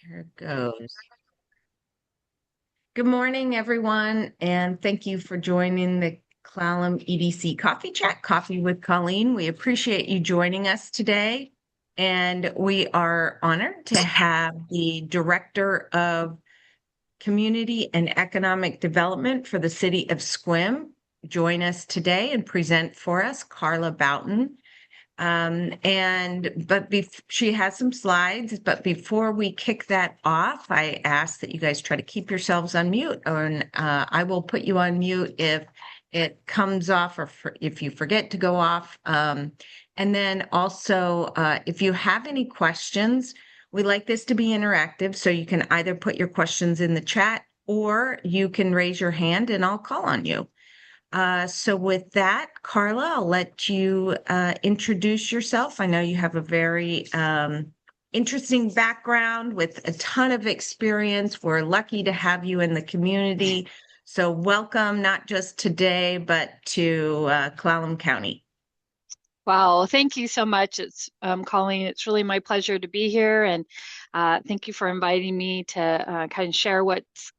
There it goes. Good morning, everyone, and thank you for joining the Clallam EDC Coffee Chat, Coffee with Colleen. We appreciate you joining us today, and we are honored to have the Director of Community and Economic Development for the City of Sequim join us today and present for us, Karla Boughton. She has some slides, but before we kick that off, I ask that you guys try to keep yourselves on mute, and I will put you on mute if it comes off or if you forget to go off. And then also, if you have any questions, we like this to be interactive, so you can either put your questions in the chat or you can raise your hand and I'll call on you. So with that, Karla, I'll let you introduce yourself. I know you have a very interesting background with a ton of experience. We're lucky to have you in the community. So welcome, not just today, but to Clallam County. Wow, thank you so much. It's Colleen. It's really my pleasure to be here, and thank you for inviting me to kind of share what's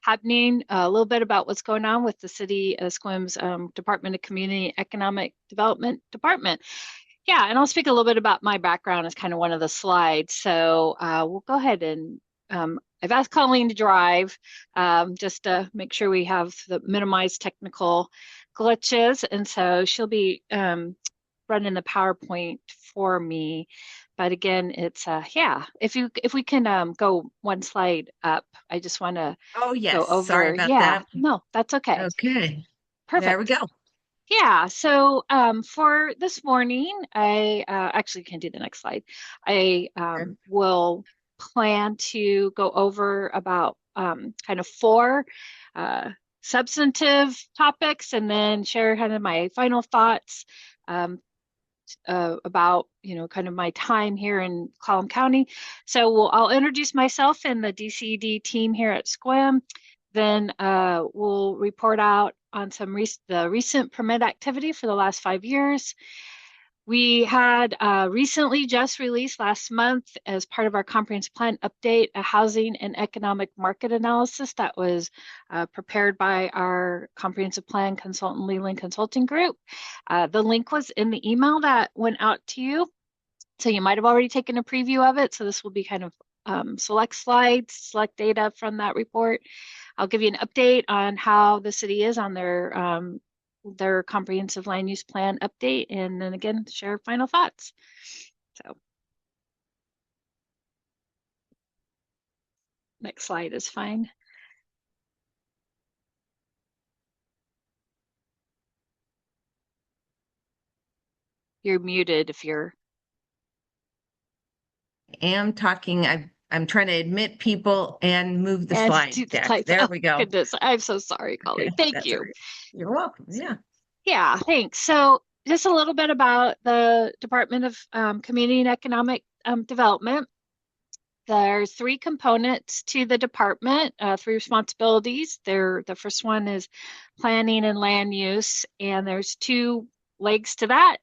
happening, a little bit about what's going on with the City of Sequim's Department of Community Economic Development Department. Yeah, and I'll speak a little bit about my background as kind of one of the slides. So we'll go ahead and I've asked Colleen to drive just to make sure we have the minimized technical glitches, and so she'll be running the PowerPoint for me. But again, it's yeah, if we can go one slide up, I just want to Oh, go yes. Sorry over. about Yeah, that. no, that's okay. Okay. There we Perfect. go. Yeah, so for this morning, I actually can do the next slide. I will plan to go over about kind of four uh, substantive topics and then share kind of my final thoughts um, about, kind of my time here in Clallam County. So I'll introduce myself and the DCD team here at Sequim. Then we'll report out on the recent permit activity for the last 5 years. We had recently just released last month as part of our comprehensive plan update, a housing and economic market analysis that was prepared by our comprehensive plan consultant, Leland Consulting Group. The link was in the email that went out to you. So you might have already taken a preview of it. So this will be kind of select slides, select data from that report. I'll give you an update on how the city is on their comprehensive land use plan update, and then again, share final thoughts. So next slide is fine. You're muted if you're. Am talking. I'm trying to admit people and move the And slide do the deck. slides. There Oh, we go. goodness. I'm so sorry, Colleen. Okay, Thank that's all you. right. You're welcome. Yeah. Yeah, thanks. So just a little bit about the Department of Community and Economic Development. There's three components to the department, three responsibilities. The first one is planning and land use, and there's two legs to that.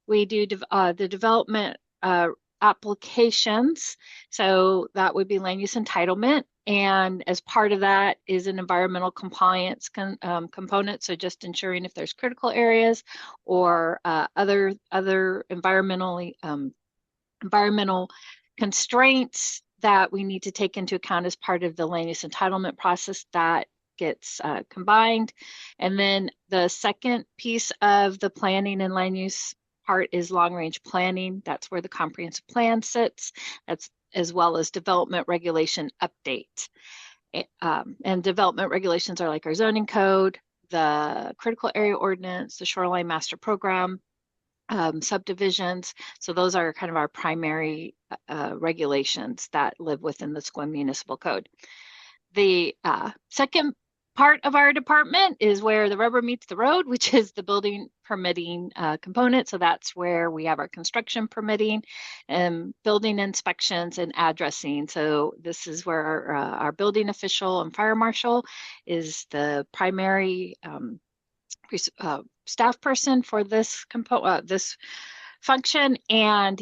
We do the development applications, so that would be land use entitlement, and as part of that is an environmental compliance component, so just ensuring if there's critical areas or other environmental constraints that we need to take into account as part of the land use entitlement process that gets combined. And then the second piece of the planning and land use part is long range planning. That's where the comprehensive plan sits. That's as well as development regulation update. And development regulations are like our zoning code, the critical area ordinance, the shoreline master program, subdivisions. So those are kind of our primary regulations that live within the Sequim Municipal Code. The second part of our department is where the rubber meets the road, which is the building permitting component. So that's where we have our construction permitting and building inspections and addressing. So this is where our building official and fire marshal is the primary staff person for this function, and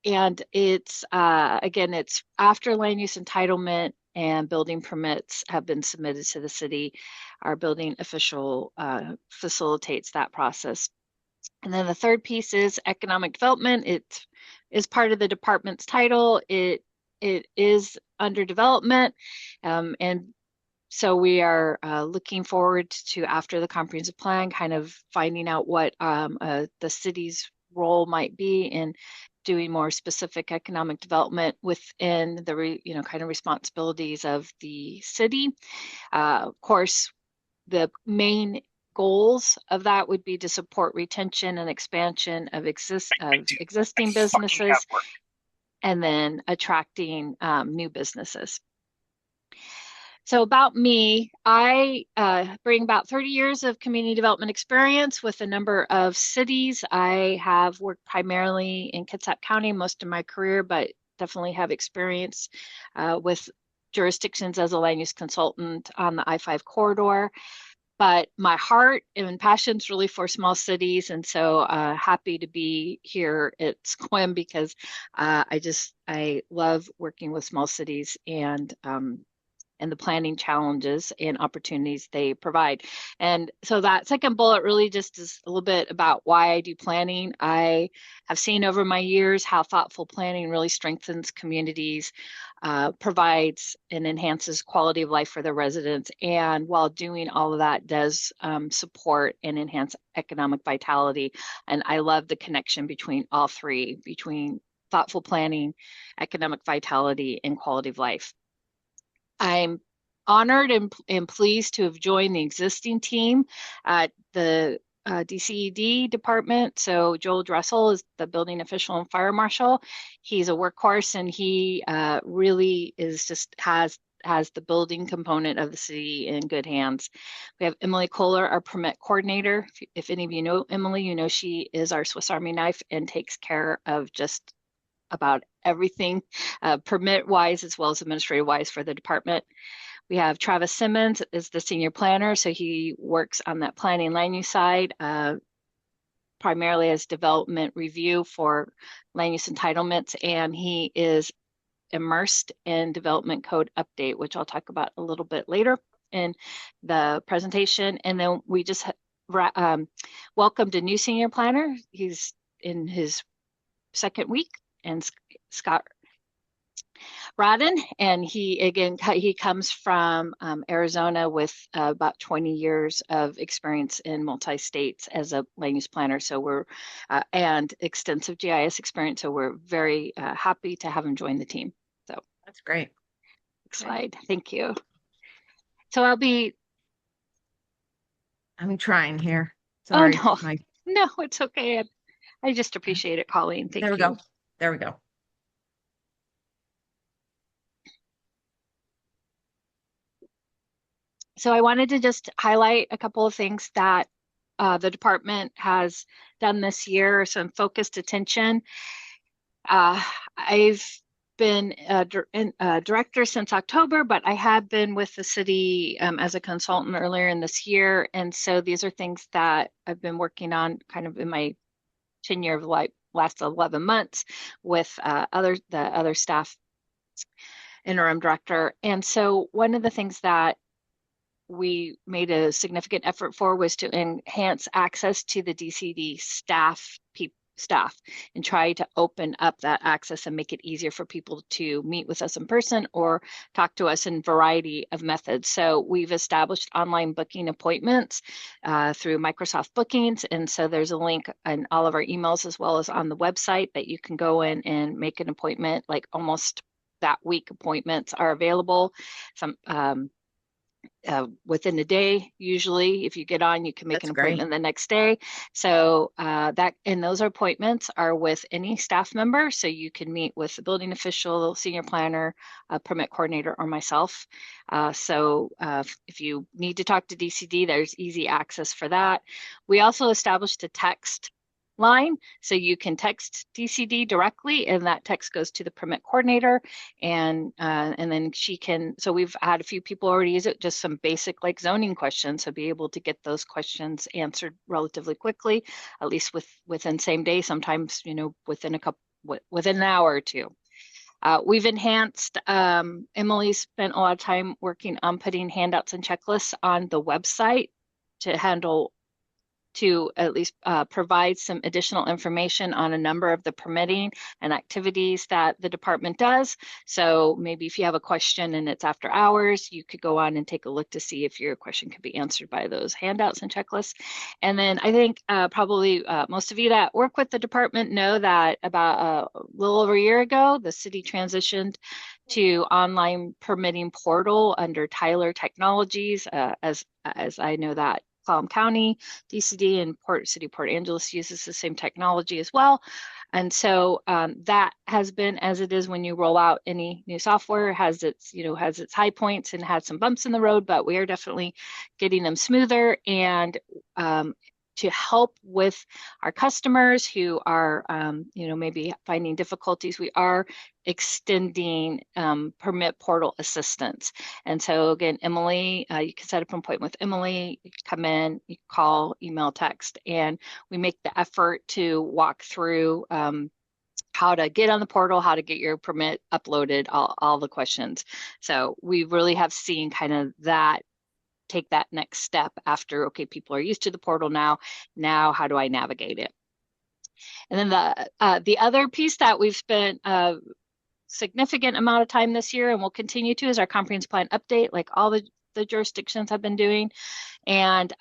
And it's, again, it's after land use entitlement and building permits have been submitted to the city. Our building official facilitates that process. And then the third piece is economic development. It is part of the department's title. It is under development, and so we are looking forward to, after the comprehensive plan, kind of finding out what the city's role might be in doing more specific economic development within the kind of responsibilities of the city. Of course, the main goals of that would be to support retention and expansion of existing businesses, and then attracting new businesses. So about me, I bring about 30 years of community development experience with a number of cities. I have worked primarily in Kitsap County most of my career, but definitely have experience with jurisdictions as a land use consultant on the I-5 corridor. But my heart and passion is really for small cities, and so happy to be here at Sequim because I love working with small cities and the planning challenges and opportunities they provide. And so that second bullet really just is a little bit about why I do planning. I have seen over my years how thoughtful planning really strengthens communities, provides and enhances quality of life for their residents, and while doing all of that does support and enhance economic vitality. And I love the connection between all three, between thoughtful planning, economic vitality, and quality of life. I'm honored and pleased to have joined the existing team at the DCED department. So Joel Dressel is the building official and fire marshal. He's a workhorse, and he really is has the building component of the city in good hands. We have Emily Kohler, our permit coordinator. If any of you know Emily, you know she is our Swiss Army knife and takes care of just about everything permit wise as well as administrative wise for the department. We have Travis Simmons is the senior planner, so he works on that planning land use side, primarily as development review for land use entitlements, and he is immersed in development code update, which I'll talk about a little bit later in the presentation. And then we just welcomed a new senior planner. He's in his second week, and Scott Rodden, and he comes from Arizona with about 20 years of experience in multi-states as a land use planner. So we're and extensive GIS experience. So we're very happy to have him join the team. So that's great. Next slide. Thank you. So I'm trying here. Sorry. Oh no, no, it's okay. I just appreciate it, Colleen. Thank you. There we go. There we go. So I wanted to just highlight a couple of things that the department has done this year, some focused attention. I've been a director since October, but I have been with the city as a consultant earlier in this year. And so these are things that I've been working on kind of in my tenure of like last 11 months with the other staff interim director. And so one of the things that we made a significant effort for was to enhance access to the DCD staff and try to open up that access and make it easier for people to meet with us in person or talk to us in a variety of methods. So we've established online booking appointments through Microsoft Bookings. And so there's a link in all of our emails as well as on the website that you can go in and make an appointment. Like almost that week appointments are available. Some within a day, usually if you get on, you can make an appointment the next day. So those appointments are with any staff member. So you can meet with the building official, senior planner, permit coordinator, or myself. If you need to talk to DCD, there's easy access for that. We also established a text line. So you can text DCD directly and that text goes to the permit coordinator and then she can, so we've had a few people already use it, just some basic like zoning questions. So be able to get those questions answered relatively quickly, at least within same day, sometimes, within a couple within an hour or two. We've enhanced, Emily spent a lot of time working on putting handouts and checklists on the website to handle to at least provide some additional information on a number of the permitting and activities that the department does. So maybe if you have a question and it's after hours, you could go on and take a look to see if your question could be answered by those handouts and checklists. And then I think probably most of you that work with the department know that about a little over a year ago, the city transitioned to online permitting portal under Tyler Technologies, as I know that Clallam County, DCD, and Port Angeles uses the same technology as well. And so that has been, as it is when you roll out any new software, has its high points and had some bumps in the road, but we are definitely getting them smoother. And to help with our customers who are, maybe finding difficulties, we are extending permit portal assistance. And so again, Emily, you can set up an appointment with Emily, you can come in, you call, email, text, and we make the effort to walk through how to get on the portal, how to get your permit uploaded, all the questions. So we really have seen kind of that take that next step after, okay, people are used to the portal now how do I navigate it? And then the other piece that we've spent a significant amount of time this year and will continue to is our comprehensive plan update, like all the jurisdictions have been doing. And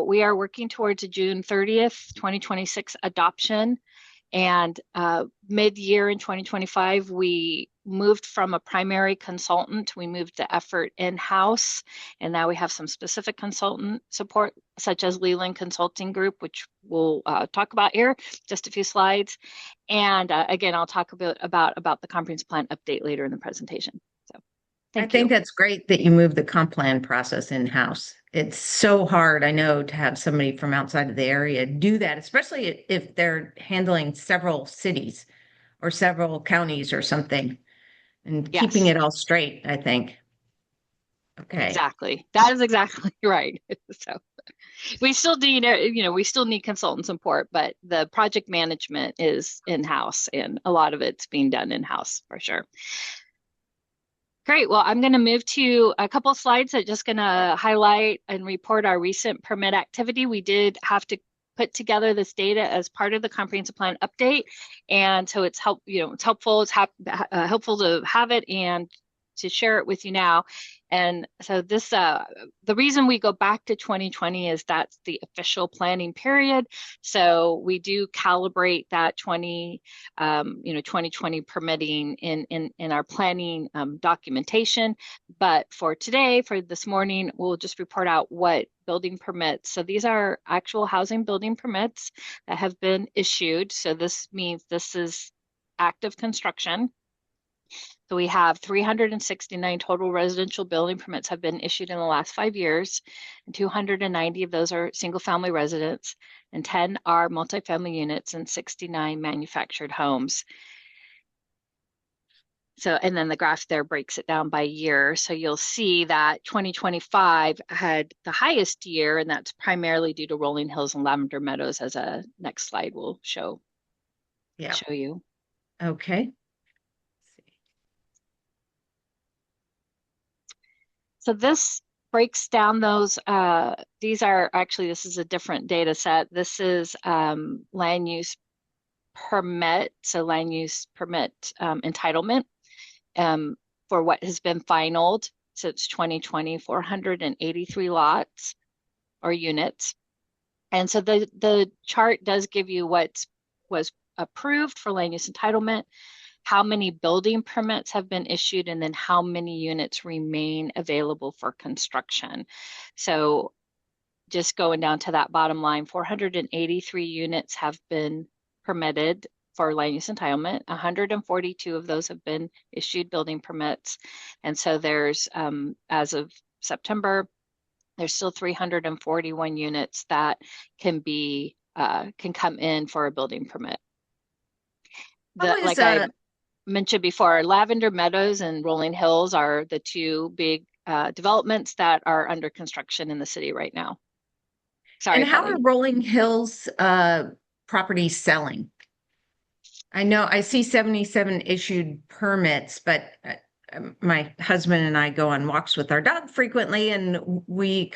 we are working towards a June 30th, 2026 adoption. And mid-year in 2025, we moved from a primary consultant. We moved the effort in-house, and now we have some specific consultant support, such as Leland Consulting Group, which we'll talk about here, just a few slides. And again, I'll talk a bit about the comprehensive plan update later in the presentation. So I thank think you. that's great that you move the comp plan process in-house. It's so hard, I know, to have somebody from outside of the area do that, especially if they're handling several cities or several counties or something and keeping Yes, it all straight, I think. Okay. exactly. That is exactly right. So we still need, we still need consultant support, but the project management is in-house and a lot of it's being done in-house for sure. Great. Well, I'm going to move to a couple of slides that are just going to highlight and report our recent permit activity. We did have to put together this data as part of the comprehensive plan update, and so it's helpful. It's helpful to have it and to share it with you now. And so this, the reason we go back to 2020 is that's the official planning period. So we do calibrate that 2020 permitting in our planning documentation. But for today, for this morning, we'll just report out what building permits. So these are actual housing building permits that have been issued. So this means this is active construction. So we have 369 total residential building permits have been issued in the last 5 years, and 290 of those are single family residents, and 10 are multifamily units, and 69 manufactured homes. So, and then the graph there breaks it down by year. So you'll see that 2025 had the highest year, and that's primarily due to Rolling Hills and Lavender Meadows, as a next slide will show you. Okay. So this breaks down those, this is a different data set. This is land use permit, so land use permit entitlement for what has been finalized since 2020, 483 lots or units. And so the chart does give you what was approved for land use entitlement, how many building permits have been issued, and then how many units remain available for construction. So just going down to that bottom line, 483 units have been permitted for land use entitlement. 142 of those have been issued building permits. And so there's, as of September, there's still 341 units that can come in for a building permit. Like I mentioned before, Lavender Meadows and Rolling Hills are the two big developments that are under construction in the city right now. Sorry, and how Colleen. are Rolling Hills properties selling? I know I see 77 issued permits, but my husband and I go on walks with our dog frequently, and we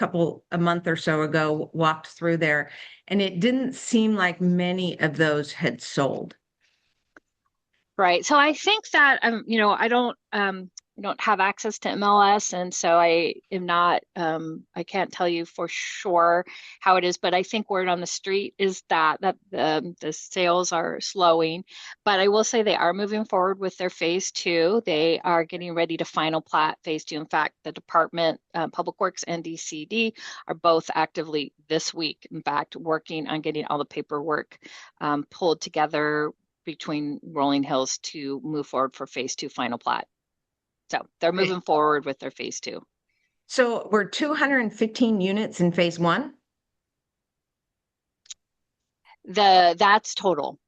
a month or so ago walked through there, and it didn't seem like many of those had sold. Right. So I think that I don't have access to MLS, and so I am not I can't tell you for sure how it is, but I think word on the street is that the sales are slowing. But I will say they are moving forward with their phase two. They are getting ready to final plat phase two. In fact, the Department Public Works and DCD are both actively this week, in fact, working on getting all the paperwork pulled together between Rolling Hills to move forward for phase two final plat. So they're Okay. moving forward with their phase two. So we're 215 units in phase one. That's total.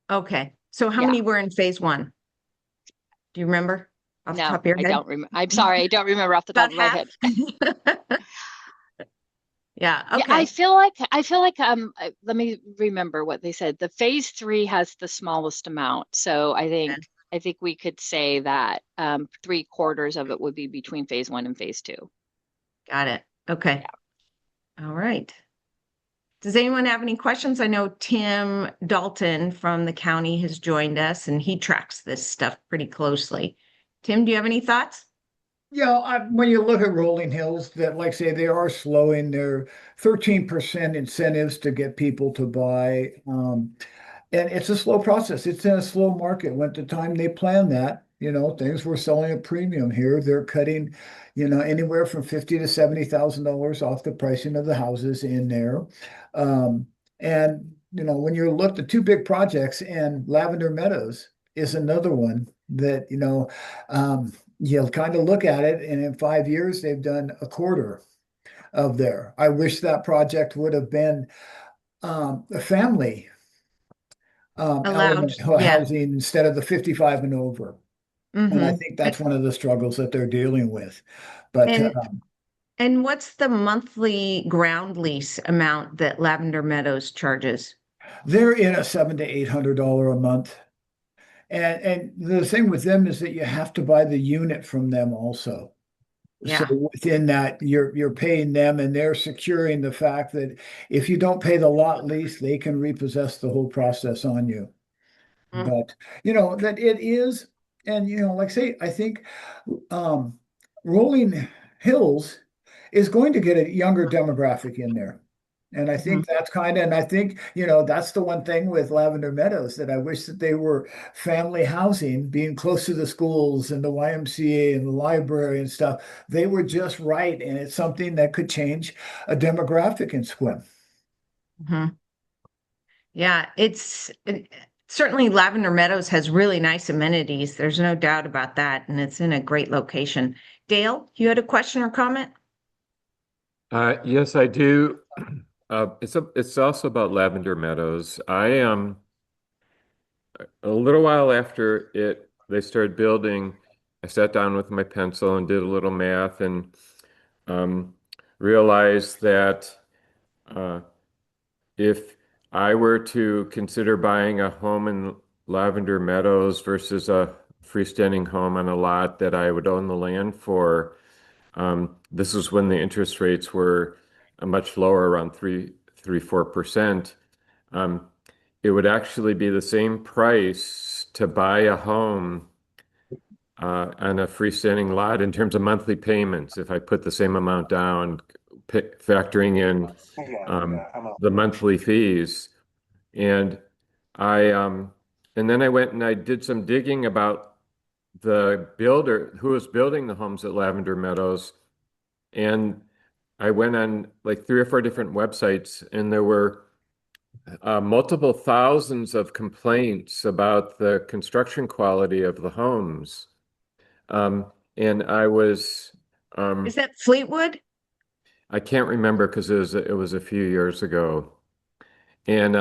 Okay. So how Yeah. many were in phase one? Do you remember off the No, top of your I head? don't remember. I'm sorry, I don't remember off the top About of my half? head. Yeah. Yeah, Okay. I feel like let me remember what they said. The phase three has the smallest amount. So Yeah, I think we could say that three-quarters of it would be between phase one and phase two. got it. Okay. Yeah. All right. Does anyone have any questions? I know Tim Dalton from the county has joined us and he tracks this stuff pretty closely. Tim, do you have any thoughts? Yeah, when you look at Rolling Hills, that like I say they are slowing their 13% incentives to get people to buy. And it's a slow process. It's in a slow market. When at the time they planned that, things were selling at premium here. They're cutting, anywhere from 50 to $70,000 off the pricing of the houses in there. And when you look, the two big projects and Lavender Meadows is another one that, you'll kind of look at it, and in 5 years, they've done a quarter of there. I wish that project would have been a family Allowed. element Yeah. housing instead of the 55 and over. And I Mm-hmm. think that's one of the struggles that they're dealing with. But And and what's the monthly ground lease amount that Lavender Meadows charges? they're in a $700 to $800 a month. And the thing with them is that you have to buy the unit from them also. So Yeah. within that, you're paying them, and they're securing the fact that if you don't pay the lot lease, they can repossess the whole process on you. Mm, But that it is, and like I say, I think um, Rolling Hills is going to get a younger demographic in there. And I mhm. think that's kind of, and I think, that's the one thing with Lavender Meadows that I wish that they were family housing, being close to the schools and the YMCA and the library and stuff. They were just right. And it's something that could change a demographic in Sequim. Mhm. Yeah, certainly Lavender Meadows has really nice amenities. There's no doubt about that, and it's in a great location. Dale, you had a question or comment? Yes, I do. It's also about Lavender Meadows. I a little while after they started building, I sat down with my pencil and did a little math and um, realized that uh, if I were to consider buying a home in Lavender Meadows versus a freestanding home on a lot that I would own the land for, this is when the interest rates were much lower, around 4%. Um, it would actually be the same price to buy a home on a freestanding lot in terms of monthly payments. If I put the same amount down, factoring in um, the monthly fees, and I and then I went and I did some digging about the builder who was building the homes at Lavender Meadows, and I went on like three or four different websites, and there were multiple thousands of complaints about the construction quality of the homes. And Is um, that Fleetwood? I can't remember because it was a few years ago. And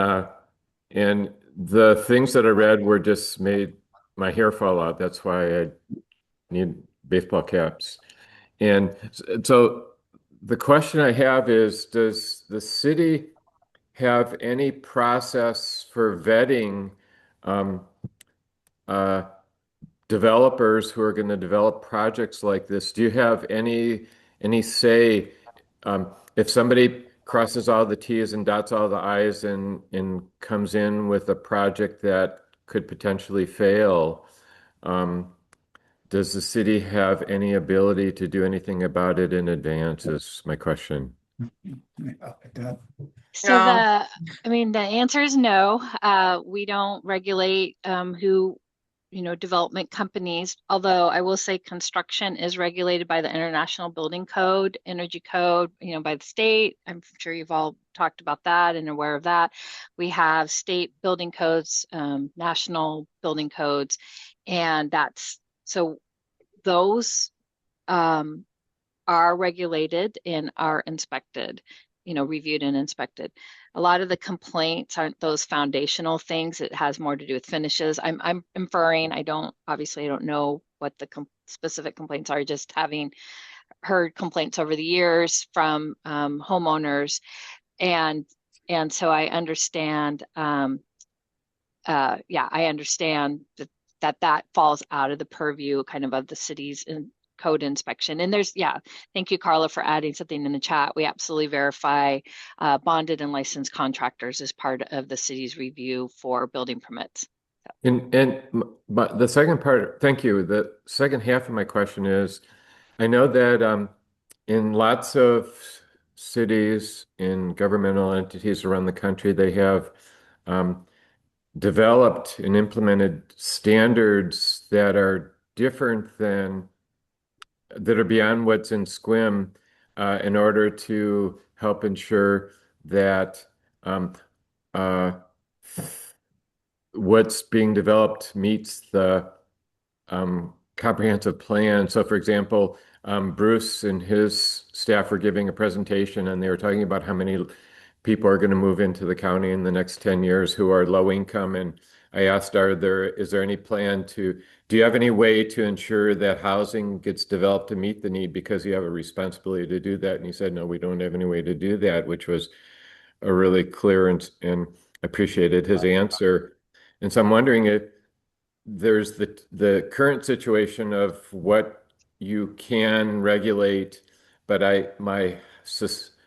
and the things that I read were just made my hair fall out. That's why I need baseball caps. And so the question I have is, does the city have any process for vetting um, uh, developers who are going to develop projects like this, do you have any say if somebody crosses all the T's and dots all the I's and comes in with a project that could potentially fail? Um, does the city have any ability to do anything about it in advance, is my question. That- So No. I mean, the answer is no. We don't regulate who, development companies, although I will say construction is regulated by the International Building Code, Energy Code, by the state. I'm sure you've all talked about that and aware of that. We have state building codes, national building codes, and so those are regulated and are inspected, reviewed and inspected. A lot of the complaints aren't those foundational things. It has more to do with finishes. I'm inferring. I don't know what the specific complaints are. Just having heard complaints over the years from homeowners, and so I understand. Yeah, I understand that falls out of the purview kind of the city's code inspection. And thank you, Karla, for adding something in the chat. We absolutely verify bonded and licensed contractors as part of the city's review for building permits. But the second part, thank you. The second half of my question is, I know that in lots of cities, in governmental entities around the country, they have um, developed and implemented standards that are different that are beyond what's in Sequim in order to help ensure that um, uh, what's being developed meets the comprehensive plan. So, for example, Bruce and his staff were giving a presentation, and they were talking about how many people are going to move into the county in the next 10 years who are low income. And I asked, is there any plan do you have any way to ensure that housing gets developed to meet the need because you have a responsibility to do that? And he said, no, we don't have any way to do that, which was a really clear and appreciated his answer. And so I'm wondering if there's the current situation of what you can regulate, but my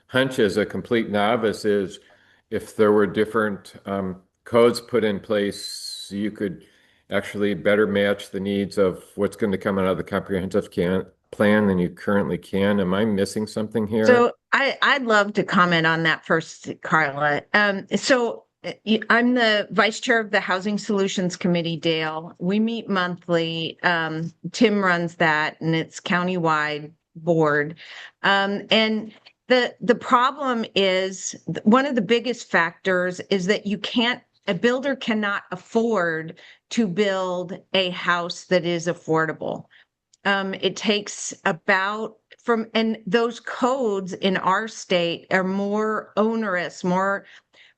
hunch as a complete novice is if there were different codes put in place, you could actually better match the needs of what's going to come out of the comprehensive plan than you currently can. Am I missing something here? So I'd love to comment on that first, Karla. I'm the vice chair of the Housing Solutions Committee, Dale. We meet monthly. Tim runs that, and it's countywide board. And the problem is one of the biggest factors is that a builder cannot afford to build a house that is affordable. It takes and those codes in our state are more onerous,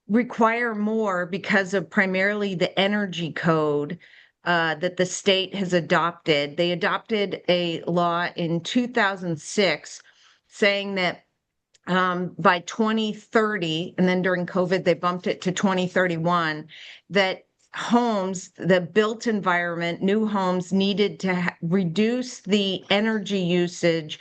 require more because of primarily the energy code that the state has adopted. They adopted a law in 2006 saying that by 2030, and then during COVID, they bumped it to 2031, that the built environment, new homes needed to reduce the energy usage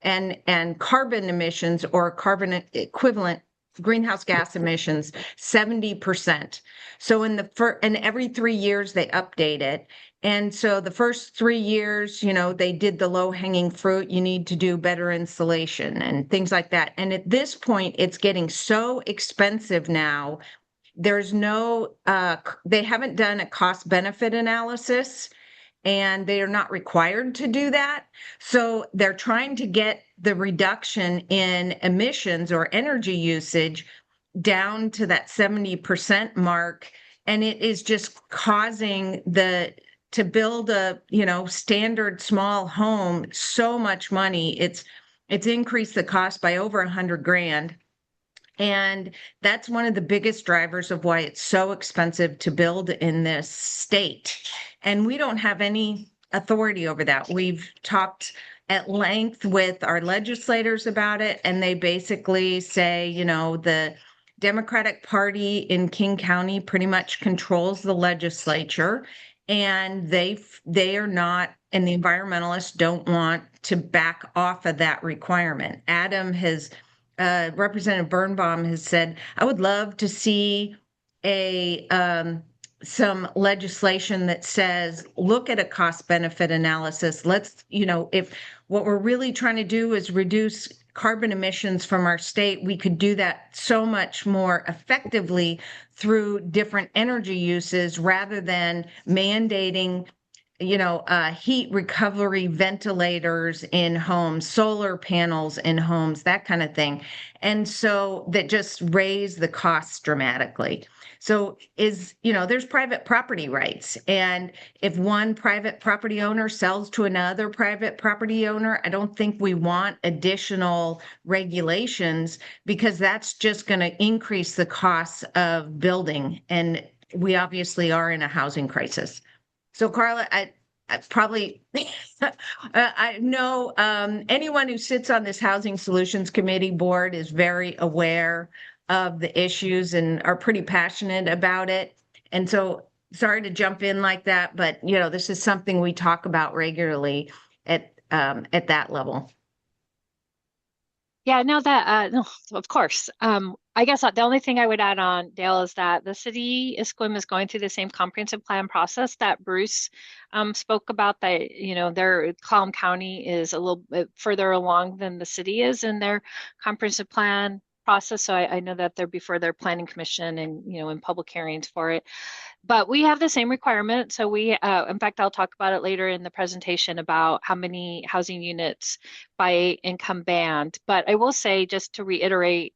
and carbon emissions or carbon equivalent greenhouse gas emissions 70%. So and every 3 years they update it. And so the first 3 years, they did the low hanging fruit. You need to do better insulation and things like that. And at this point, it's getting so expensive now. There's they haven't done a cost benefit analysis, and they are not required to do that. So they're trying to get the reduction in emissions or energy usage down to that 70% mark. And it is just causing to build a, standard small home so much money. It's increased the cost by over $100,000. And that's one of the biggest drivers of why it's so expensive to build in this state. And we don't have any authority over that. We've talked at length with our legislators about it, and they basically say, the Democratic Party in King County pretty much controls the legislature, and they are not, and the environmentalists don't want to back off of that requirement. Representative Birnbaum has said, I would love to see a some legislation that says, look at a cost benefit analysis. Let's, if what we're really trying to do is reduce carbon emissions from our state, we could do that so much more effectively through different energy uses rather than mandating heat recovery ventilators in homes, solar panels in homes, that kind of thing. And so that just raise the costs dramatically. So there's private property rights. And if one private property owner sells to another private property owner, I don't think we want additional regulations because that's just going to increase the costs of building. And we obviously are in a housing crisis. So Karla, I probably, I know anyone who sits on this Housing Solutions Committee board is very aware of the issues and are pretty passionate about it. And so sorry to jump in like that, but this is something we talk about regularly at that level. Yeah, no, no, of course. I guess the only thing I would add on, Dale, is that the city of Sequim is going through the same comprehensive plan process that Bruce spoke about. That their Column County is a little bit further along than the city is in their comprehensive plan process. So I know that they're before their planning commission and in public hearings for it. But we have the same requirement. So in fact, I'll talk about it later in the presentation about how many housing units by income band. But I will say, just to reiterate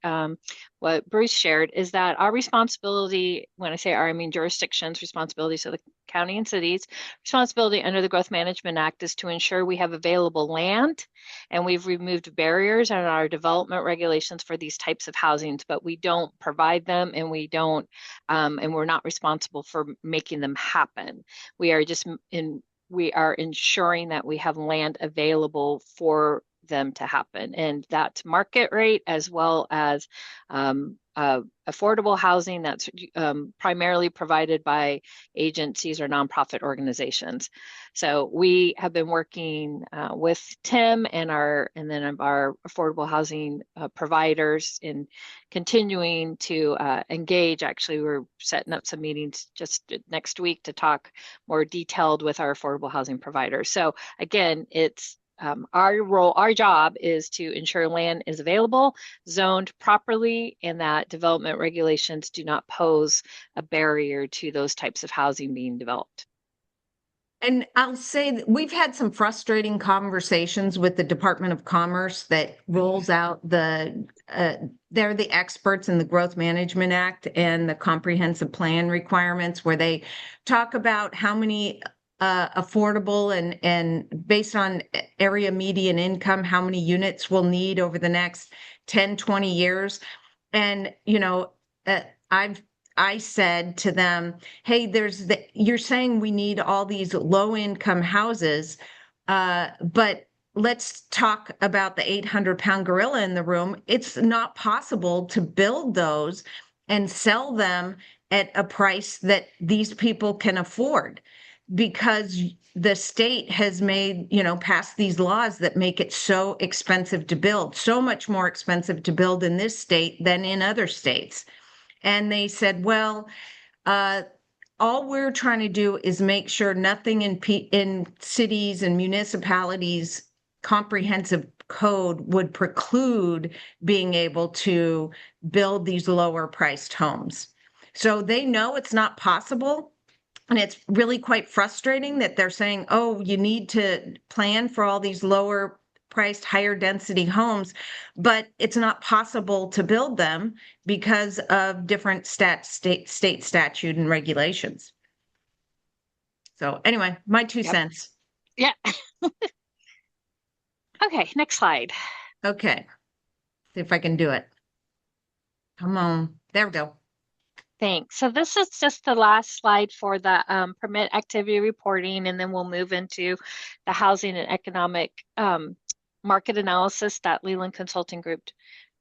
what Bruce shared, is that our responsibility, when I say our, I mean jurisdiction's responsibility, so the county and cities' responsibility under the Growth Management Act is to ensure we have available land, and we've removed barriers in our development regulations for these types of housings, but we don't provide them, and we don't, and we're not responsible for making them happen. We are ensuring that we have land available for them to happen, and that's market rate as well as affordable housing that's primarily provided by agencies or nonprofit organizations. So we have been working with Tim and then our affordable housing providers in continuing to engage. Actually, we're setting up some meetings just next week to talk more detailed with our affordable housing providers. So again, it's our job is to ensure land is available, zoned properly, and that development regulations do not pose a barrier to those types of housing being developed. And I'll say that we've had some frustrating conversations with the Department of Commerce that rolls out they're the experts in the Growth Management Act and the comprehensive plan requirements, where they talk about how many affordable and based on area median income, how many units we'll need over the next 10, 20 years. And, I said to them, hey, you're saying we need all these low income houses, but let's talk about the 800-pound gorilla in the room. It's not possible to build those and sell them at a price that these people can afford, because the state has passed these laws that make it so expensive to build, so much more expensive to build in this state than in other states. And they said, well, all we're trying to do is make sure nothing in cities and municipalities' comprehensive code would preclude being able to build these lower priced homes. So they know it's not possible. And it's really quite frustrating that they're saying, oh, you need to plan for all these lower priced, higher density homes, but it's not possible to build them because of different state statute and regulations. So anyway, my 2 cents. Yeah. Okay, next slide. Okay. See if I can do it. Come on. There we go. Thanks. So this is just the last slide for the permit activity reporting, and then we'll move into the housing and economic market analysis that Leland Consulting Group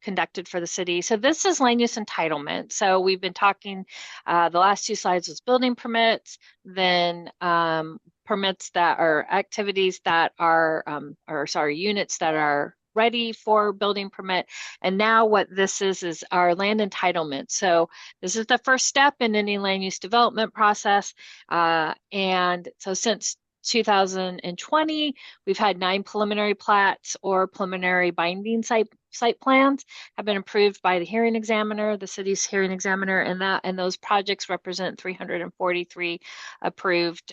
conducted for the city. So this is land use entitlement. So we've been talking, the last two slides was building permits, then permits that are activities that are, or sorry, units that are ready for building permit. And now what this is our land entitlement. So this is the first step in any land use development process. And so since 2020, we've had 9 preliminary plats or preliminary binding site plans have been approved by the hearing examiner, the city's hearing examiner, and those projects represent 343 approved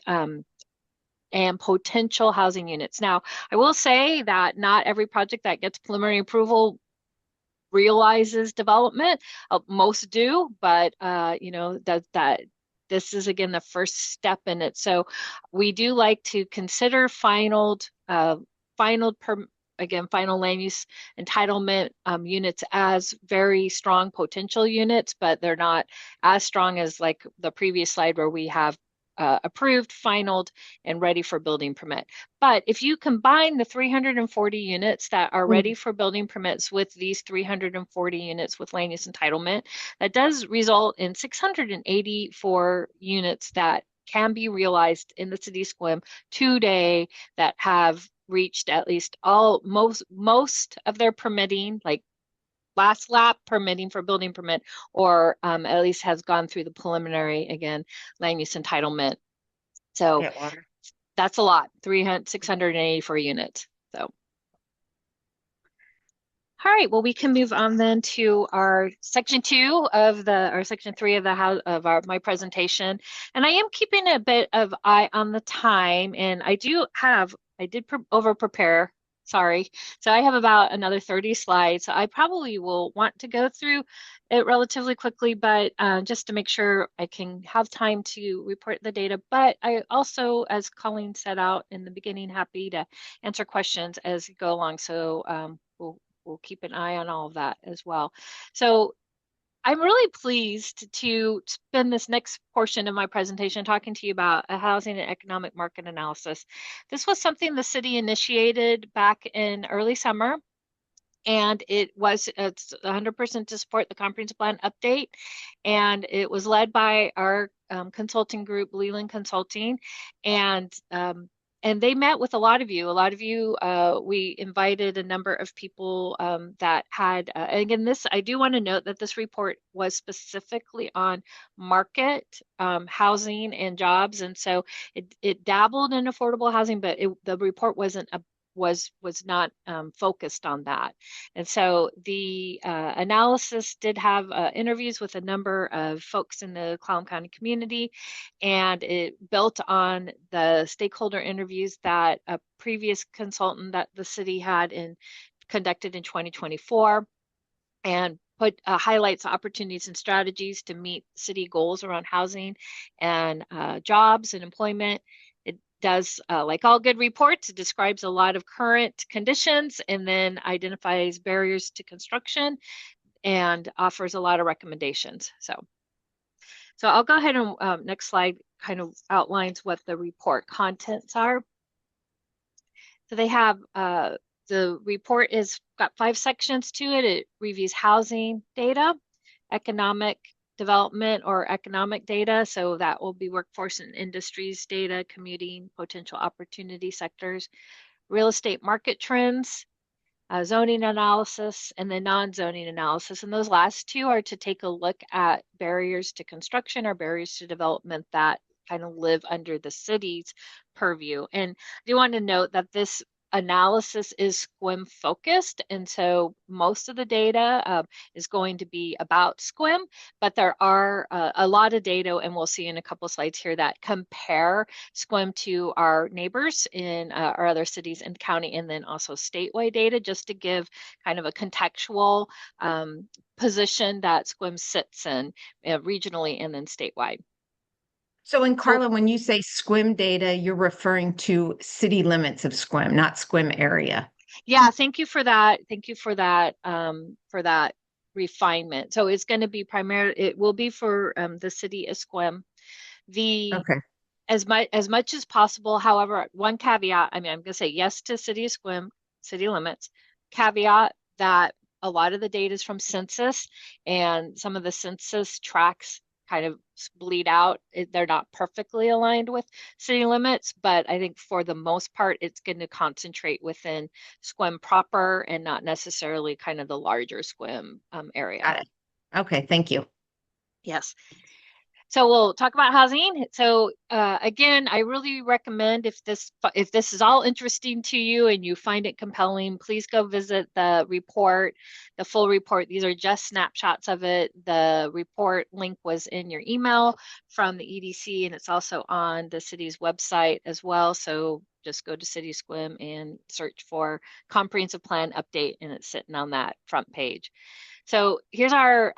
and potential housing units. Now, I will say that not every project that gets preliminary approval realizes development. Most do, but you know, that this is again the first step in it. So we do like to consider final land use entitlement units as very strong potential units, but they're not as strong as like the previous slide where we have approved, finalized, and ready for building permit. But if you combine the 340 units that are ready for building permits with these 340 units with land use entitlement, that does result in 684 units that can be realized in the city of Sequim today that have reached at least most of their permitting, like last lap permitting for building permit, or at least has gone through the preliminary, again, land use entitlement. So that's a lot, 684 units. So, all right, well, we can move on then to our section 2 of or section 3 of my presentation. And I am keeping a bit of eye on the time, and I did over prepare. Sorry. So I have about another 30 slides. So I probably will want to go through it relatively quickly, but just to make sure I can have time to report the data. But I also, as Colleen set out in the beginning, happy to answer questions as you go along. So we'll keep an eye on all of that as well. So I'm really pleased to spend this next portion of my presentation talking to you about a housing and economic market analysis. This was something the city initiated back in early summer, and it's 100% to support the comprehensive plan update, and it was led by our consulting group, Leland Consulting, and they met with a lot of you. We invited a number of people that had, and again, I do want to note that this report was specifically on market, housing, and jobs. And so it dabbled in affordable housing, but the report was not focused on that. And so the analysis did have interviews with a number of folks in the Clallam County community, and it built on the stakeholder interviews that a previous consultant that the city had conducted in 2024, and highlights opportunities and strategies to meet city goals around housing and jobs and employment. Does, like all good reports, it describes a lot of current conditions and then identifies barriers to construction and offers a lot of recommendations. So I'll go ahead and next slide kind of outlines what the report contents are. So they have, the report got 5 sections to it. It reviews housing data, economic development or economic data. So that will be workforce and industries data, commuting, potential opportunity sectors, real estate market trends, zoning analysis, and then non-zoning analysis. And those last 2 are to take a look at barriers to construction or barriers to development that kind of live under the city's purview. And I do want to note that this analysis is Sequim focused, and so most of the data is going to be about Sequim, but there are a lot of data, and we'll see in a couple of slides here, that compare Sequim to our neighbors in our other cities and county, and then also statewide data, just to give kind of a contextual position that Sequim sits in regionally and then statewide. So in Karla, when you say Sequim data, you're referring to city limits of Sequim, not Sequim area. Yeah, thank you for that. Thank you for that refinement. So it's going to be it will be for the city of Sequim. Okay. As much as possible. However, one caveat, I'm going to say yes to city of Sequim, city limits. Caveat that a lot of the data is from census, and some of the census tracts kind of bleed out. They're not perfectly aligned with city limits, but I think for the most part, it's going to concentrate within Sequim proper and not necessarily kind of the larger Sequim area. Got it. Okay, thank you. Yes. So we'll talk about housing. So again, I really recommend if this is all interesting to you and you find it compelling, please go visit the report, the full report. These are just snapshots of it. The report link was in your email from the EDC, and it's also on the city's website as well. So just go to City Sequim and search for comprehensive plan update, and it's sitting on that front page. So here's our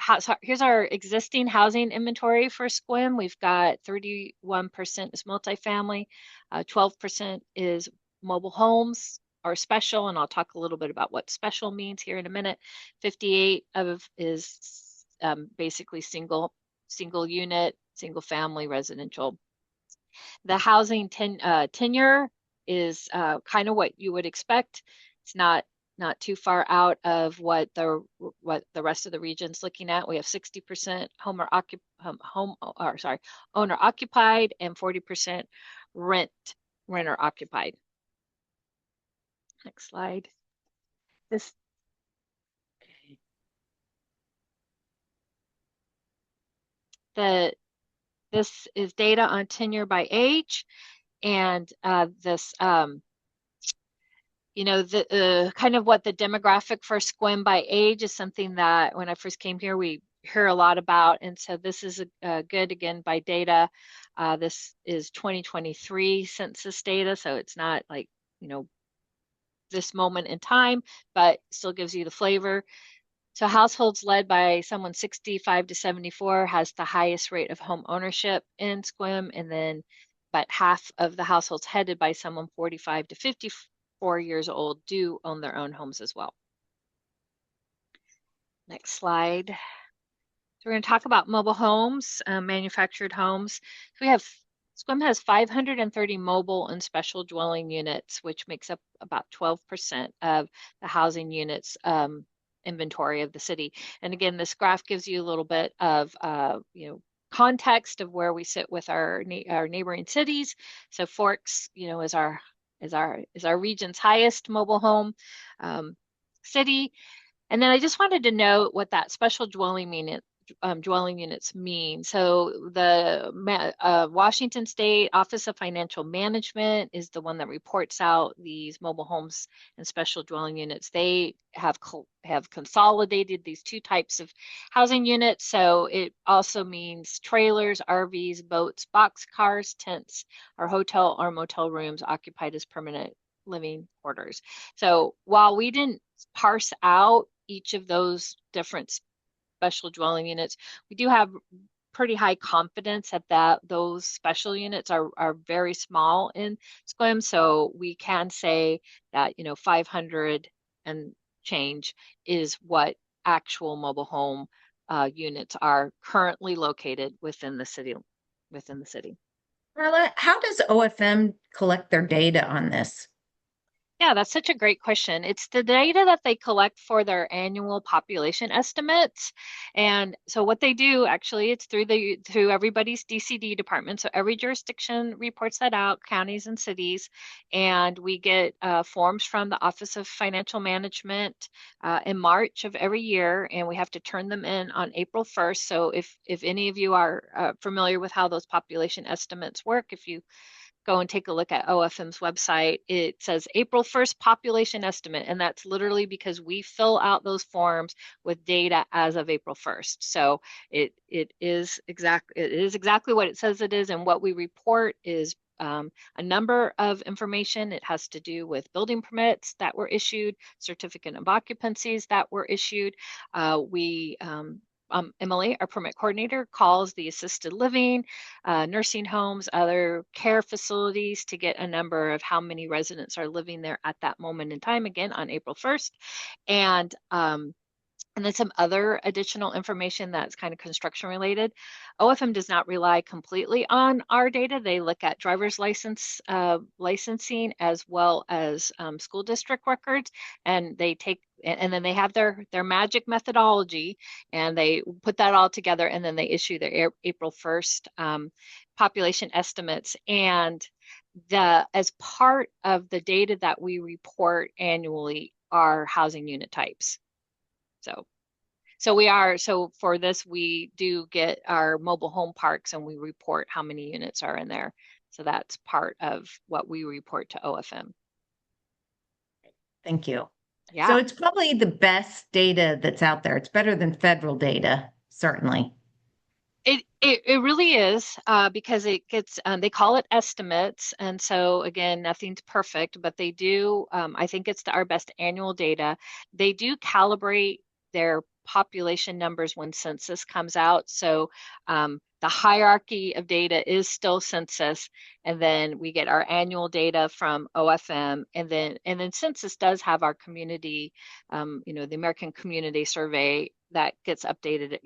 existing housing inventory for Sequim. We've got 31% is multifamily, 12% is mobile homes or special, and I'll talk a little bit about what special means here in a minute. 58 is basically single unit, single family residential. The housing tenure is kind of what you would expect. It's not too far out of what the rest of the region's looking at. We have 60% owner occupied and 40% renter occupied. Next slide. This is data on tenure by age, and this you know, the kind of what the demographic for Sequim by age is something that when I first came here, we hear a lot about. And so this is a good, again, by data. This is 2023 census data. So it's not like, you know, this moment in time, but still gives you the flavor. So households led by someone 65 to 74 has the highest rate of home ownership in Sequim. And then, but half of the households headed by someone 45 to 54 years old do own their own homes as well. Next slide. So we're going to talk about mobile homes, manufactured homes. So Sequim has 530 mobile and special dwelling units, which makes up about 12% of the housing units inventory of the city. And again, this graph gives you a little bit of you know, context of where we sit with our neighboring cities. So Forks, you know, is our region's highest mobile home city. And then I just wanted to note what that special dwelling units mean. So the Washington State Office of Financial Management is the one that reports out these mobile homes and special dwelling units. They have consolidated these two types of housing units. So it also means trailers, RVs, boats, boxcars, tents, or hotel or motel rooms occupied as permanent living quarters. So while we didn't parse out each of those different special dwelling units, we do have pretty high confidence that those special units are very small in Sequim. So we can say that, you know, 500 and change is what actual mobile home units are currently located within the city. Karla, how does OFM collect their data on this? Yeah, that's such a great question. It's the data that they collect for their annual population estimates. And so what they do, actually, it's through everybody's DCD department. So every jurisdiction reports that out, counties and cities. And we get forms from the Office of Financial Management in March of every year, and we have to turn them in on April 1st. So if any of you are familiar with how those population estimates work, if you go and take a look at OFM's website, it says April 1st population estimate, and that's literally because we fill out those forms with data as of April 1st. So it is exactly what it says it is, and what we report is a number of information. It has to do with building permits that were issued, certificate of occupancies that were issued. Emily, our permit coordinator, calls the assisted living, nursing homes, other care facilities to get a number of how many residents are living there at that moment in time, again on April 1st. And then some other additional information that's kind of construction related. OFM does not rely completely on our data. They look at driver's licensing as well as school district records, and they take and then they have their magic methodology, and they put that all together, and then they issue their April 1st population estimates. And as part of the data that we report annually are housing unit types. So for this, we do get our mobile home parks and we report how many units are in there. So that's part of what we report to OFM. Thank you. Yeah. So it's probably the best data that's out there. It's better than federal data, certainly. It really is, because it gets, they call it estimates. And so again, nothing's perfect, but they do, I think it's our best annual data. They do calibrate their population numbers when census comes out. So the hierarchy of data is still census, and then we get our annual data from OFM, and then census does have our community, the American Community Survey that gets updated,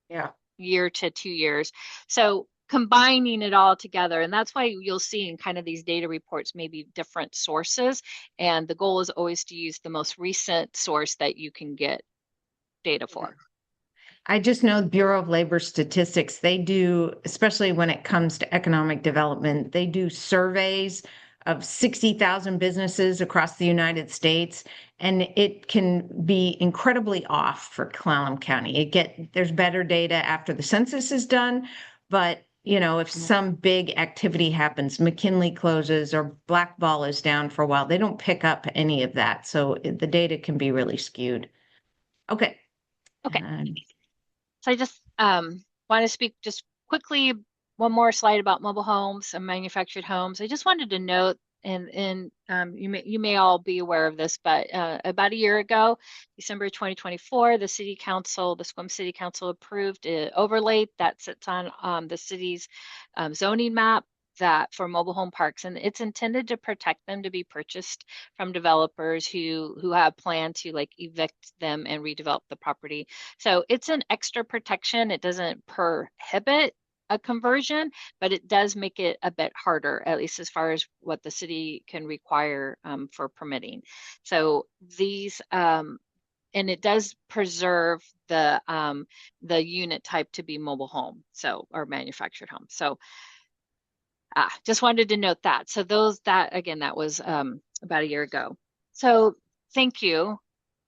Yeah. year to 2 years. So combining it all together, and that's why you'll see in kind of these data reports maybe different sources, and the goal is always to use the most recent source that you can get data for. I just know the Bureau of Labor Statistics, they do, especially when it comes to economic development, they do surveys of 60,000 businesses across the United States, and it can be incredibly off for Clallam County. There's better data after the census is done, but if some big activity happens, McKinley closes or Blackball is down for a while, they don't pick up any of that. So the data can be really skewed. Okay. So I just want to speak just quickly, one more slide about mobile homes and manufactured homes. I just wanted to note, and you may all be aware of this, but about a year ago, December 2024, the Sequim City Council approved an overlay that sits on the city's zoning map that for mobile home parks, and it's intended to protect them to be purchased from developers who have planned to like evict them and redevelop the property. So it's an extra protection. It doesn't prohibit a conversion, but it does make it a bit harder, at least as far as what the city can require for permitting. So these and it does preserve the unit type to be mobile home, or manufactured home. So just wanted to note that. So that was about a year ago. So thank you.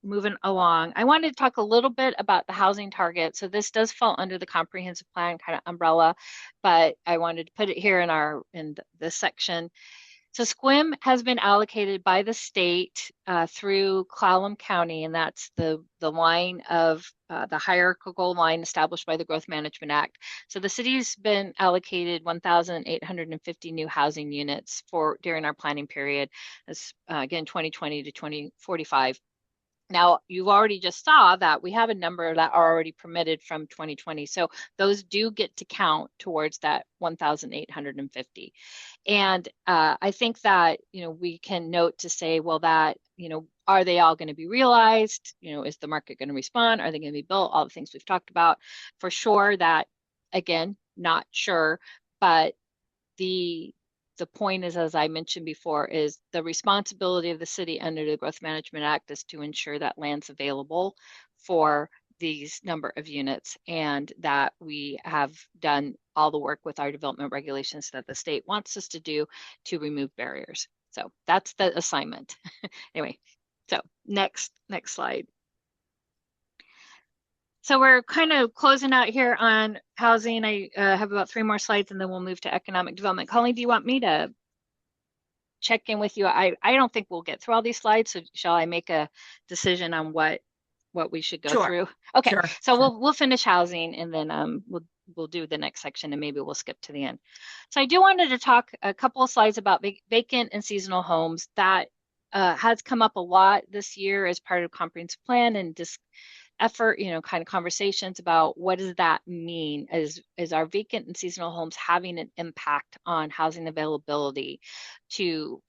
Moving along, I wanted to talk a little bit about the housing target. So this does fall under the comprehensive plan kind of umbrella, but I wanted to put it here in this section. So Sequim has been allocated by the state through Clallam County, and that's the line of the hierarchical line established by the Growth Management Act. So the city's been allocated 1,850 new housing units during our planning period, as again 2020 to 2045. Now, you've already just saw that we have a number that are already permitted from 2020. So those do get to count towards that 1,850. And I think that, we can note to say, well, that, are they all going to be realized? Is the market going to respond? Are they going to be built? All the things we've talked about. For sure that, again, not sure, but the point is, as I mentioned before, is the responsibility of the city under the Growth Management Act is to ensure that land's available for these number of units, and that we have done all the work with our development regulations that the state wants us to do to remove barriers. So that's the assignment. Anyway, so next slide. So we're kind of closing out here on housing. I have about 3 more slides, and then we'll move to economic development. Colleen, do you want me to check in with you? I don't think we'll get through all these slides, so shall I make a decision on what we should go through? Okay, sure, so sure. we'll finish housing, and then we'll do the next section, and maybe we'll skip to the end. So I do wanted to talk a couple of slides about vacant and seasonal homes. That has come up a lot this year as part of comprehensive plan and effort, kind of conversations about what does that mean? Is our vacant and seasonal homes having an impact on housing availability to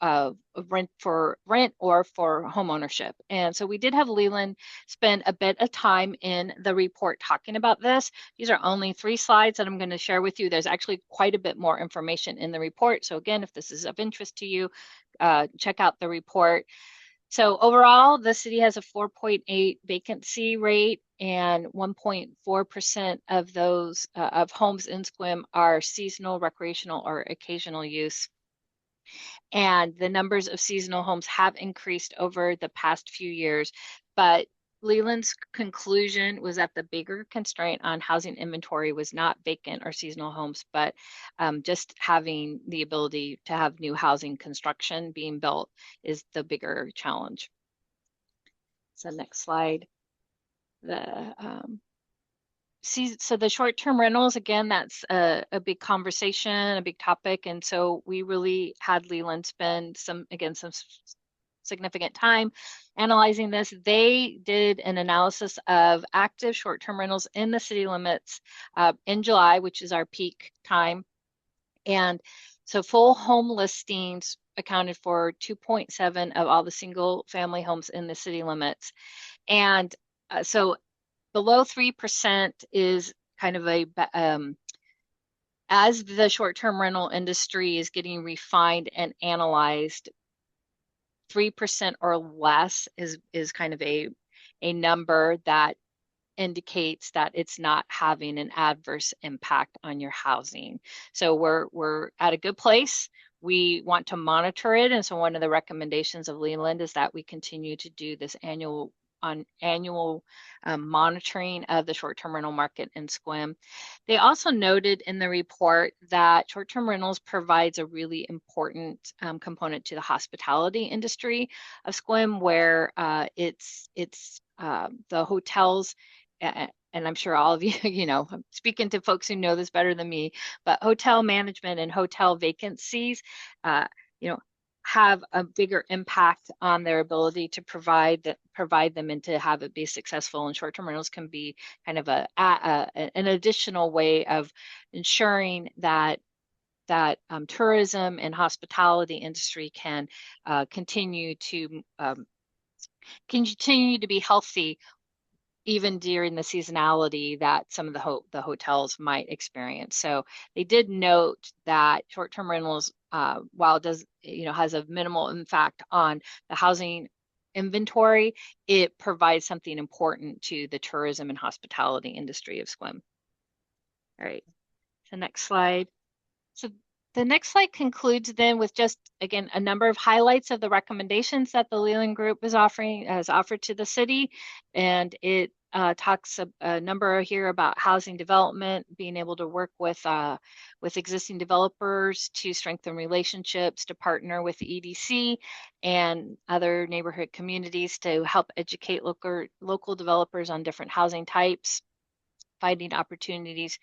rent or for home ownership? And so we did have Leland spend a bit of time in the report talking about this. These are only 3 slides that I'm going to share with you. There's actually quite a bit more information in the report. So again, if this is of interest to you, check out the report. So overall, the city has a 4.8 vacancy rate, and 1.4% of those of homes in Sequim are seasonal, recreational, or occasional use. And the numbers of seasonal homes have increased over the past few years, but Leland's conclusion was that the bigger constraint on housing inventory was not vacant or seasonal homes, but just having the ability to have new housing construction being built is the bigger challenge. So next slide. So the short-term rentals, again, that's a big conversation, a big topic. And so we really had Leland spend some significant time analyzing this. They did an analysis of active short-term rentals in the city limits in July, which is our peak time. And so full home listings accounted for 2.7 of all the single family homes in the city limits. And so below 3% is kind of as the short-term rental industry is getting refined and analyzed, 3% or less is kind of a number that indicates that it's not having an adverse impact on your housing. So we're at a good place. We want to monitor it. And so one of the recommendations of Leland is that we continue to do this annual monitoring of the short-term rental market in Sequim. They also noted in the report that short-term rentals provides a really important component to the hospitality industry of Sequim, where it's the hotels, and I'm sure all of you, I'm speaking to folks who know this better than me, but hotel management and hotel vacancies, have a bigger impact on their ability to provide them and to have it be successful. And short-term rentals can be kind of an additional way of ensuring that tourism and hospitality industry can continue to be healthy even during the seasonality that some of the hotels might experience. So they did note that short-term rentals, while it does, has a minimal impact on the housing inventory, it provides something important to the tourism and hospitality industry of Sequim. All right, so next slide. So the next slide concludes then with just, again, a number of highlights of the recommendations that the Leland Group has offered to the city. And it talks a number here about housing development, being able to work with existing developers to strengthen relationships, to partner with the EDC and other neighborhood communities to help educate local developers on different housing types, finding opportunities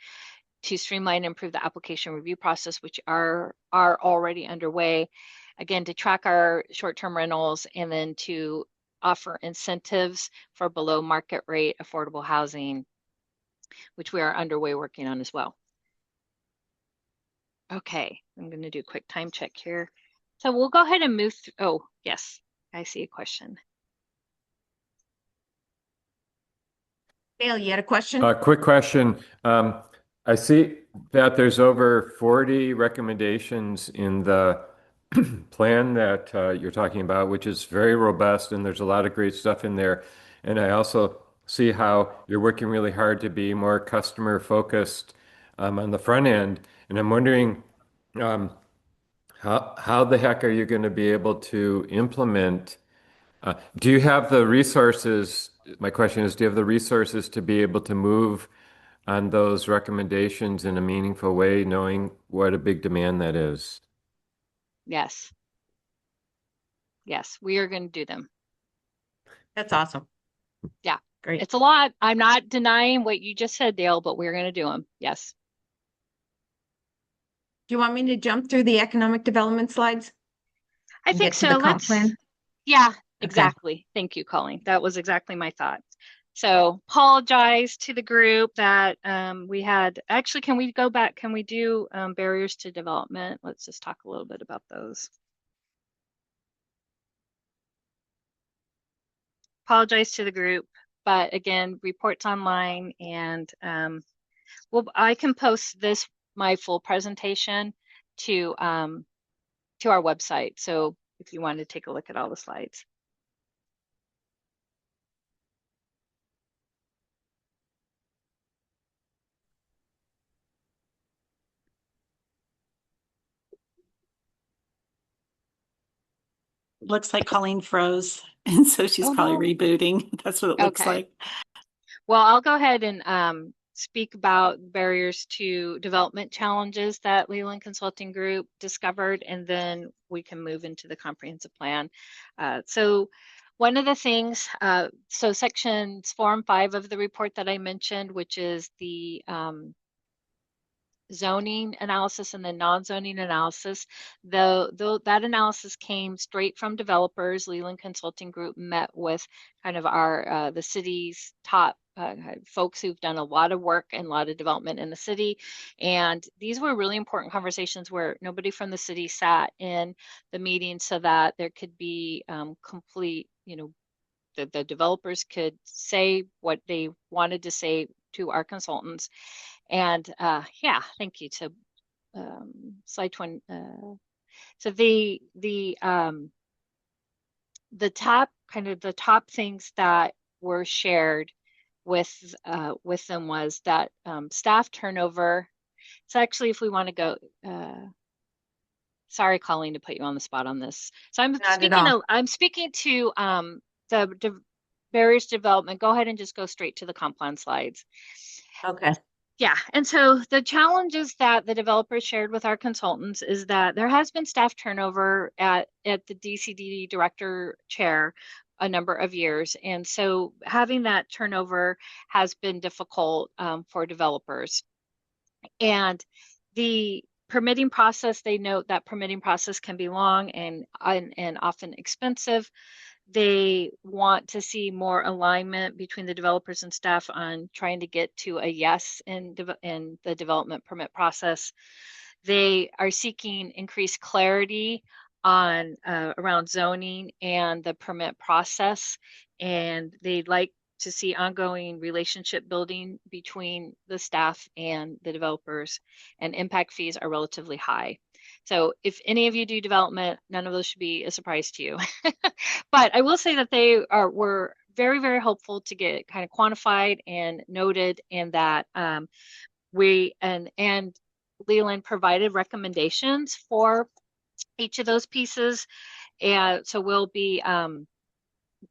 to streamline and improve the application review process, which are already underway. Again, to track our short-term rentals, and then to offer incentives for below market rate affordable housing, which we are underway working on as well. Okay, I'm going to do a quick time check here. So we'll go ahead and move through. Oh, yes, I see a question. Dale, you had a question? Quick question. I see that there's over 40 recommendations in the plan that you're talking about, which is very robust, and there's a lot of great stuff in there. And I also see how you're working really hard to be more customer focused on the front end. And I'm wondering how the heck are you going to be able to implement? Do you have the resources? My question is, do you have the resources to be able to move on those recommendations in a meaningful way, knowing what a big demand that is? Yes. Yes, we are going to do them. That's awesome. Yeah, great. It's a lot. I'm not denying what you just said, Dale, but we're going to do them. Yes. Do you want me to jump through the economic development slides? I think so. Yeah, exactly. Okay. Thank you, Colleen. That was exactly my thought. So apologize to the group that we had. Actually, can we go back? Can we do barriers to development? Let's just talk a little bit about those. Apologize to the group, but again, reports online, and I can post my full presentation to our website. So if you want to take a look at all the slides. looks like Colleen froze, and so she's Oh, probably no. rebooting. That's what it looks Okay. like. Well, I'll go ahead and speak about barriers to development challenges that Leland Consulting Group discovered, and then we can move into the comprehensive plan. So one of the things, so sections 4 and 5 of the report that I mentioned, which is the zoning analysis and the non-zoning analysis, though that analysis came straight from developers. Leland Consulting Group met with kind of our the city's top folks who've done a lot of work and a lot of development in the city, and these were really important conversations where nobody from the city sat in the meeting, so that there could be complete, the developers could say what they wanted to say to our consultants. And yeah, thank you to slide 20. So the top things that were shared with them was that staff turnover. So actually, if we want to go, sorry, Colleen, to put you on the spot on this. So Not at all. I'm speaking to the barriers to development. Go ahead and just go straight to the comp plan slides. Okay. Yeah, and so the challenges that the developers shared with our consultants is that there has been staff turnover at the DCD director chair a number of years. And so having that turnover has been difficult for developers. And the permitting process, they note that permitting process can be long and often expensive. They want to see more alignment between the developers and staff on trying to get to a yes in the development permit process. They are seeking increased clarity on around zoning and the permit process, and they'd like to see ongoing relationship building between the staff and the developers, and impact fees are relatively high. So if any of you do development, none of those should be a surprise to you. But I will say that were very, very helpful to get kind of quantified and noted, and that and Leland provided recommendations for each of those pieces. And so we'll be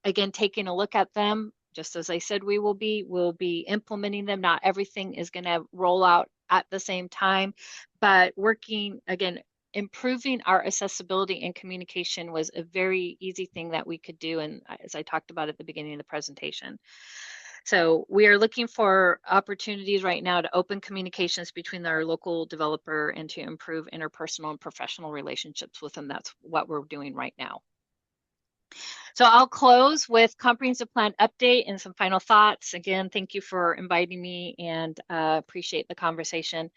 again taking a look at them. Just as I said, we'll be implementing them. Not everything is going to roll out at the same time, but working again, improving our accessibility and communication was a very easy thing that we could do. And as I talked about at the beginning of the presentation. So we are looking for opportunities right now to open communications between our local developer and to improve interpersonal and professional relationships with them. That's what we're doing right now. So I'll close with comprehensive plan update and some final thoughts. Again, thank you for inviting me, and appreciate the conversation.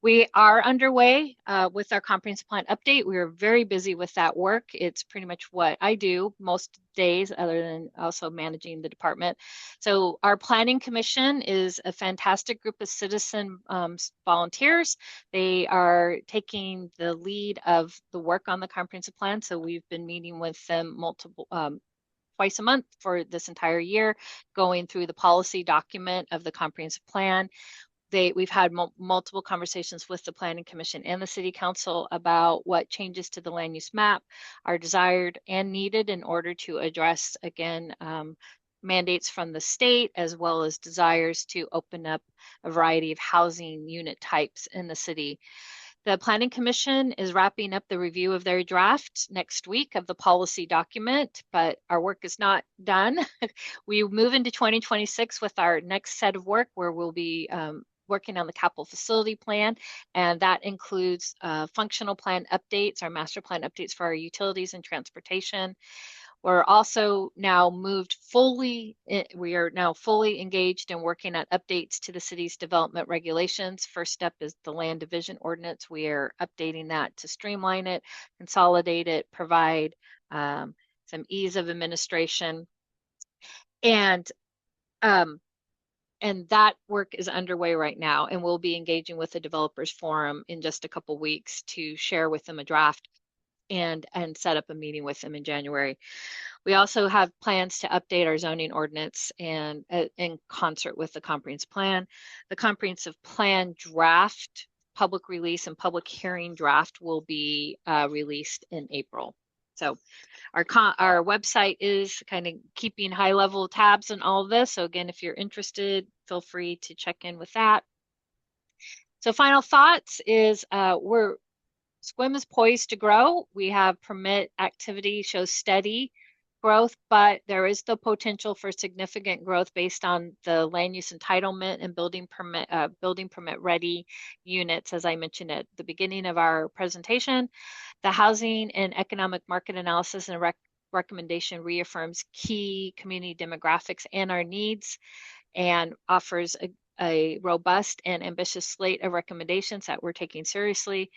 We are underway with our comprehensive plan update. We are very busy with that work. It's pretty much what I do most days, other than also managing the department. So our planning commission is a fantastic group of citizen volunteers. They are taking the lead of the work on the comprehensive plan. So we've been meeting with them twice a month for this entire year, going through the policy document of the comprehensive plan. We've had multiple conversations with the Planning Commission and the City Council about what changes to the land use map are desired and needed in order to address, again, mandates from the state, as well as desires to open up a variety of housing unit types in the city. The Planning Commission is wrapping up the review of their draft next week of the policy document, but our work is not done. We move into 2026 with our next set of work, where we'll be working on the capital facility plan, and that includes functional plan updates, our master plan updates for our utilities and transportation. We're also now we are now fully engaged in working on updates to the city's development regulations. First step is the land division ordinance. We are updating that to streamline it, consolidate it, provide some ease of administration. And that work is underway right now, and we'll be engaging with the developers forum in just a couple weeks to share with them a draft and set up a meeting with them in January. We also have plans to update our zoning ordinance and in concert with the comprehensive plan. The comprehensive plan draft, public release and public hearing draft will be released in April. So our website is kind of keeping high level tabs on all of this. So again, if you're interested, feel free to check in with that. So final thoughts is Sequim is poised to grow. We have permit activity shows steady growth, but there is the potential for significant growth based on the land use entitlement and building permit ready units, as I mentioned at the beginning of our presentation. The housing and economic market analysis and recommendation reaffirms key community demographics and our needs and offers a robust and ambitious slate of recommendations that we're taking seriously.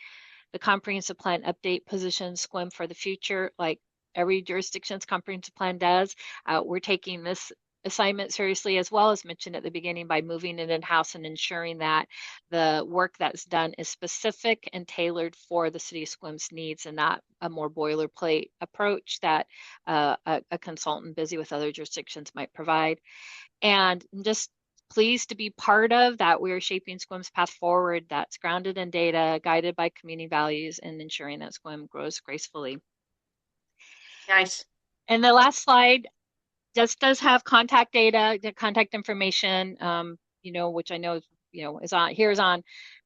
The comprehensive plan update positions Sequim for the future, like every jurisdiction's comprehensive plan does. We're taking this assignment seriously, as well as mentioned at the beginning, by moving it in-house and ensuring that the work that's done is specific and tailored for the city of Sequim's needs and not a more boilerplate approach that a consultant busy with other jurisdictions might provide. And just pleased to be part of that. We're shaping Sequim's path forward that's grounded in data, guided by community values, and ensuring that Sequim grows gracefully. Nice. And the last slide just does have contact data, the contact information, which I know, is on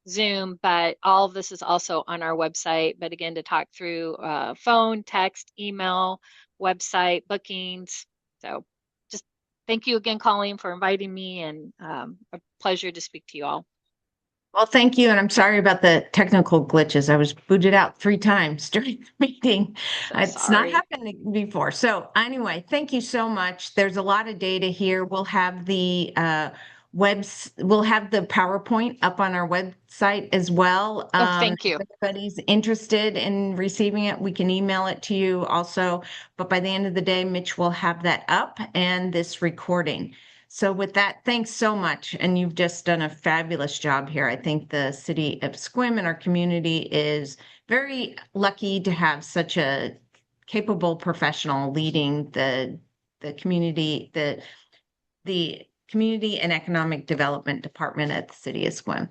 Zoom, but all of this is also on our website. But again, to talk through phone, text, email, website, bookings. So just thank you again, Colleen, for inviting me, and a pleasure to speak to you all. Well, thank you. And I'm sorry about the technical glitches. I was booted out 3 times during the meeting. So It's sorry. not happened before. So anyway, thank you so much. There's a lot of data here. We'll have the we'll have the PowerPoint up on our website as well. Thank you. If anybody's interested in receiving it, we can email it to you also. But by the end of the day, Mitch will have that up and this recording. So with that, thanks so much. And you've just done a fabulous job here. I think the city of Sequim and our community is very lucky to have such a capable professional leading the community, the community and economic development department at the city of Sequim.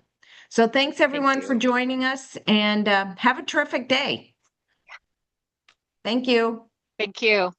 So thanks everyone for joining us, and have a terrific day. Thank you. Thank you.